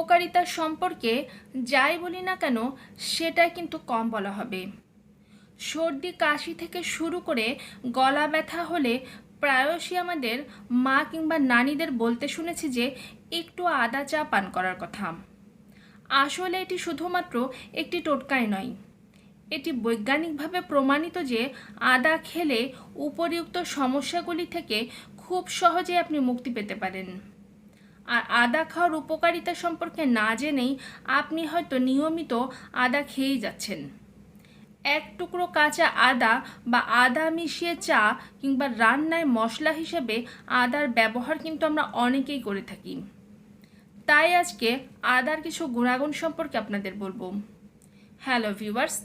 উপকারিতা সম্পর্কে যাই বলি না কেন সেটাই কিন্তু কম বলা হবে। সর্দি কাশি থেকে শুরু করে গলা ব্যথা হলে প্রায়শই আমাদের মা কিংবা নানিদের বলতে শুনেছি যে একটু আদা চা পান করার কথা। আসলে এটি শুধুমাত্র একটি টোটকাই নয়, এটি বৈজ্ঞানিকভাবে প্রমাণিত যে আদা খেলে উপরিউক্ত সমস্যাগুলি থেকে খুব সহজে আপনি মুক্তি পেতে পারেন। আর আদা খাওয়ার উপকারিতা সম্পর্কে না জেনেই আপনি হয়তো নিয়মিত আদা খেয়েই যাচ্ছেন। এক টুকরো কাঁচা আদা বা আদা মিশিয়ে চা কিংবা রান্নায় মশলা হিসেবে আদার ব্যবহার কিন্তু আমরা অনেকেই করে থাকি। তাই আজকে আদার কিছু গুণাগুণ সম্পর্কে আপনাদের বলবো। হ্যালো ভিউয়ার্স,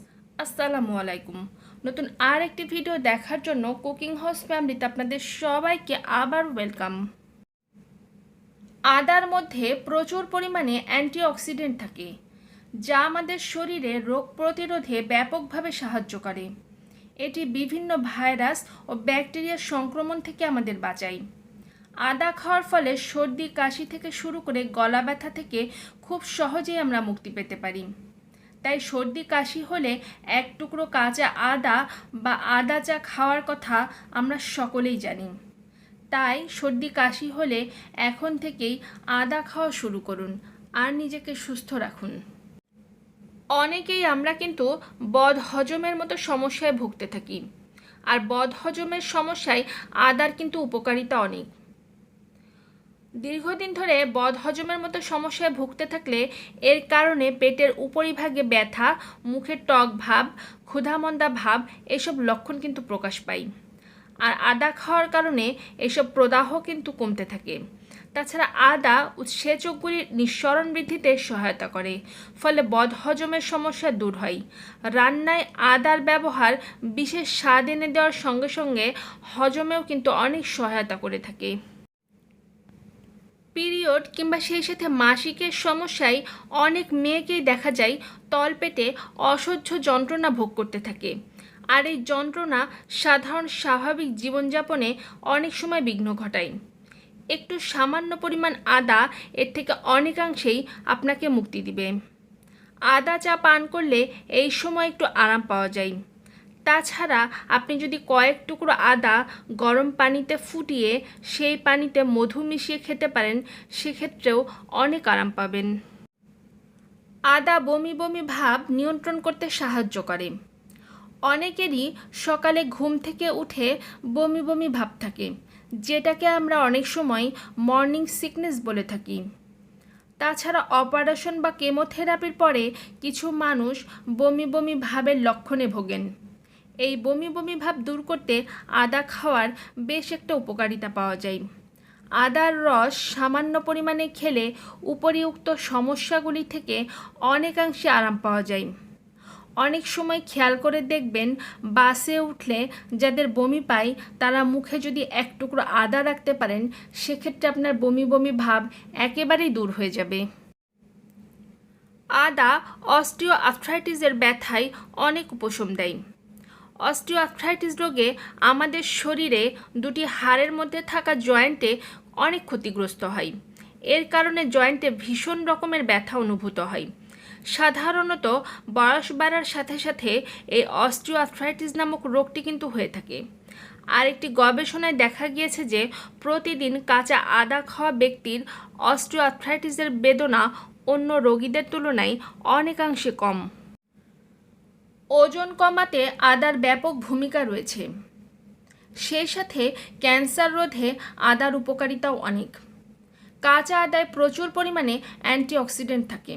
আসসালামু আলাইকুম। নতুন আর একটি ভিডিও দেখার জন্য কুকিং হাউস ফ্যামিলিতে আপনাদের সবাইকে আবার ওয়েলকাম। আদার মধ্যে প্রচুর পরিমাণে অ্যান্টিঅক্সিডেন্ট থাকে, যা আমাদের শরীরে রোগ প্রতিরোধে ব্যাপকভাবে সাহায্য করে। এটি বিভিন্ন ভাইরাস ও ব্যাকটেরিয়ার সংক্রমণ থেকে আমাদের বাঁচায়। আদা খাওয়ার ফলে সর্দি কাশি থেকে শুরু করে গলা ব্যথা থেকে খুব সহজেই আমরা মুক্তি পেতে পারি। তাই সর্দি কাশি হলে এক টুকরো কাঁচা আদা বা আদা চা খাওয়ার কথা আমরা সকলেই জানি। তাই সর্দি কাশি হলে এখন থেকেই আদা খাওয়া শুরু করুন আর নিজেকে সুস্থ রাখুন। অনেকেই আমরা কিন্তু বদহজমের মতো সমস্যায় ভুগতে থাকি, আর বদহজমের সমস্যায় আদার কিন্তু উপকারিতা অনেক। দীর্ঘদিন ধরে বদহজমের মতো সমস্যায় ভুগতে থাকলে এর কারণে পেটের উপরিভাগে ব্যথা, মুখের টক ভাব, ক্ষুধামন্দা ভাব এসব লক্ষণ কিন্তু প্রকাশ পায়। আর আদা খাওয়ার কারণে এসব প্রদাহ কিন্তু কমতে থাকে। তাছাড়া আদা উৎসেচকগুলির নিঃসরণ বৃদ্ধিতে সহায়তা করে, ফলে বদহজমের সমস্যা দূর হয়। রান্নায় আদার ব্যবহার বিশেষ স্বাদ এনে দেওয়ার সঙ্গে সঙ্গে হজমেও কিন্তু অনেক সহায়তা করে থাকে। পিরিয়ড কিংবা সেই সাথে মাসিকের সমস্যায় অনেক মেয়েকেই দেখা যায় তলপেটে অসহ্য যন্ত্রণা ভোগ করতে থাকে। আর এই যন্ত্রণা সাধারণ স্বাভাবিক জীবনযাপনে অনেক সময় বিঘ্ন ঘটায়। একটু সামান্য পরিমাণ আদা এর থেকে অনেকাংশেই আপনাকে মুক্তি দিবে। আদা চা পান করলে এই সময় একটু আরাম পাওয়া যায়। তাছাড়া আপনি যদি কয়েক টুকরো আদা গরম পানিতে ফুটিয়ে সেই পানিতে মধু মিশিয়ে খেতে পারেন, সেক্ষেত্রেও অনেক আরাম পাবেন। আদা বমি বমি ভাব নিয়ন্ত্রণ করতে সাহায্য করে। অনেকেরই সকালে ঘুম থেকে উঠে বমি বমি ভাব থাকে, যেটাকে আমরা অনেক সময় মর্নিং সিকনেস বলে থাকি। তাছাড়া অপারেশন বা কেমোথেরাপির পরে কিছু মানুষ বমি বমি ভাবের লক্ষণে ভোগেন। এই বমি বমি ভাব দূর করতে আদা খাওয়ার বেশ একটা উপকারিতা পাওয়া যায়। আদার রস সামান্য পরিমাণে খেলে উপরিউক্ত সমস্যাগুলি থেকে অনেকাংশে আরাম পাওয়া যায়। অনেক সময় খেয়াল করে দেখবেন বাসে উঠলে যাদের বমি পায় তারা মুখে যদি এক টুকরো আদা রাখতে পারেন, সেক্ষেত্রে আপনার বমি বমি ভাব একেবারেই দূর হয়ে যাবে। আদা অস্টিও আর্থ্রাইটিসের ব্যথায় অনেক উপশম দেয়। অস্টিও আর্থ্রাইটিস রোগে আমাদের শরীরে দুটি হাড়ের মধ্যে থাকা জয়েন্টে অনেক ক্ষতিগ্রস্ত হয়। এর কারণে জয়েন্টে ভীষণ রকমের ব্যথা অনুভূত হয়। সাধারণত বয়স বাড়ার সাথে সাথে এই অস্টিও আর্থ্রাইটিস নামক রোগটি কিন্তু হয়ে থাকে। আর একটি গবেষণায় দেখা গিয়েছে যে প্রতিদিন কাঁচা আদা খাওয়া ব্যক্তির অস্টিও আর্থ্রাইটিসের বেদনা অন্য রোগীদের তুলনায় অনেকাংশে কম। ওজন কমাতে আদার ব্যাপক ভূমিকা রয়েছে। সেই সাথে ক্যান্সার রোধে আদার উপকারিতাও অনেক। কাঁচা আদায় প্রচুর পরিমাণে অ্যান্টিঅক্সিডেন্ট থাকে।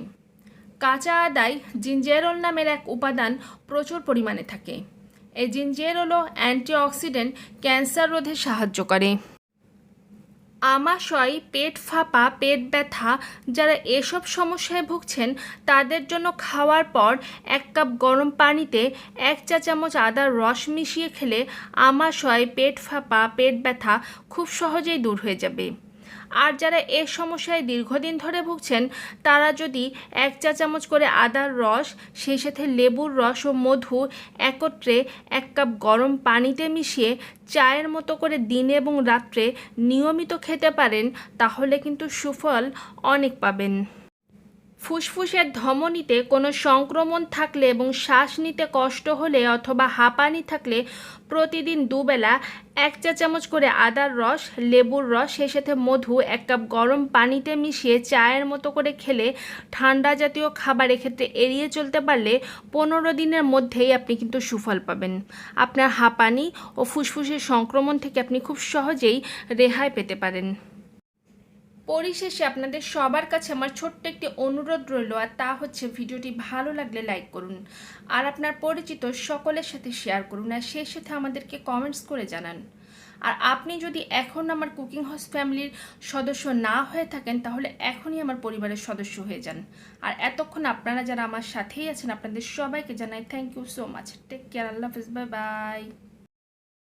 কাঁচা আদায় জিঞ্জেরল নামের এক উপাদান প্রচুর পরিমাণে থাকে। এই জিঞ্জেরলও অ্যান্টিঅক্সিডেন্ট ক্যান্সার রোধে সাহায্য করে। আমাশয়, পেট ফাঁপা, পেট ব্যথা যারা এসব সমস্যায় ভুগছেন তাদের জন্য খাওয়ার পর 1 কাপ গরম পানিতে 1 চা চামচ আদার রস মিশিয়ে খেলে আমাশয়, পেট ফাঁপা, পেট ব্যথা খুব সহজেই দূর হয়ে যাবে। আর যারা এই সমস্যায় দীর্ঘদিন ধরে ভুগছেন তারা যদি 1 চা চামচ করে আদার রস, সেই সাথে লেবুর রস ও মধু একত্রে 1 কাপ গরম পানিতে মিশিয়ে চায়ের মতো করে দিনে এবং রাত্রে নিয়মিত খেতে পারেন, তাহলে কিন্তু সুফল অনেক পাবেন। ফুসফুসের ধমনীতে কোনো সংক্রমণ থাকলে এবং শ্বাস নিতে কষ্ট হলে অথবা হাঁপানি থাকলে প্রতিদিন দুবেলা 1 চা চামচ করে আদার রস, লেবুর রস, সেই সাথে মধু 1 কাপ গরম পানিতে মিশিয়ে চায়ের মতো করে খেলে ঠান্ডা জাতীয় খাবার এক্ষেত্রে এড়িয়ে চলতে পারলে 15 দিনের মধ্যেই আপনি কিন্তু সুফল পাবেন। আপনার হাঁপানি ও ফুসফুসের সংক্রমণ থেকে আপনি খুব সহজেই রেহাই পেতে পারেন। পরিশেষে আপনাদের সবার কাছে আমার ছোট্ট একটি অনুরোধ রইল, আর তা হচ্ছে ভিডিওটি ভালো লাগলে লাইক করুন আর আপনার পরিচিত সকলের সাথে শেয়ার করুন, আর সেই সাথে আমাদেরকে কমেন্টস করে জানান। আর আপনি যদি এখন আমার কুকিং হাউস ফ্যামিলির সদস্য না হয়ে থাকেন তাহলে এখনই আমার পরিবারের সদস্য হয়ে যান। আর এতক্ষণ আপনারা যারা আমার সাথেই আছেন আপনাদের সবাইকে জানাই thank you so much. Take care, আল্লাহ হাফিজ, বাই বাই।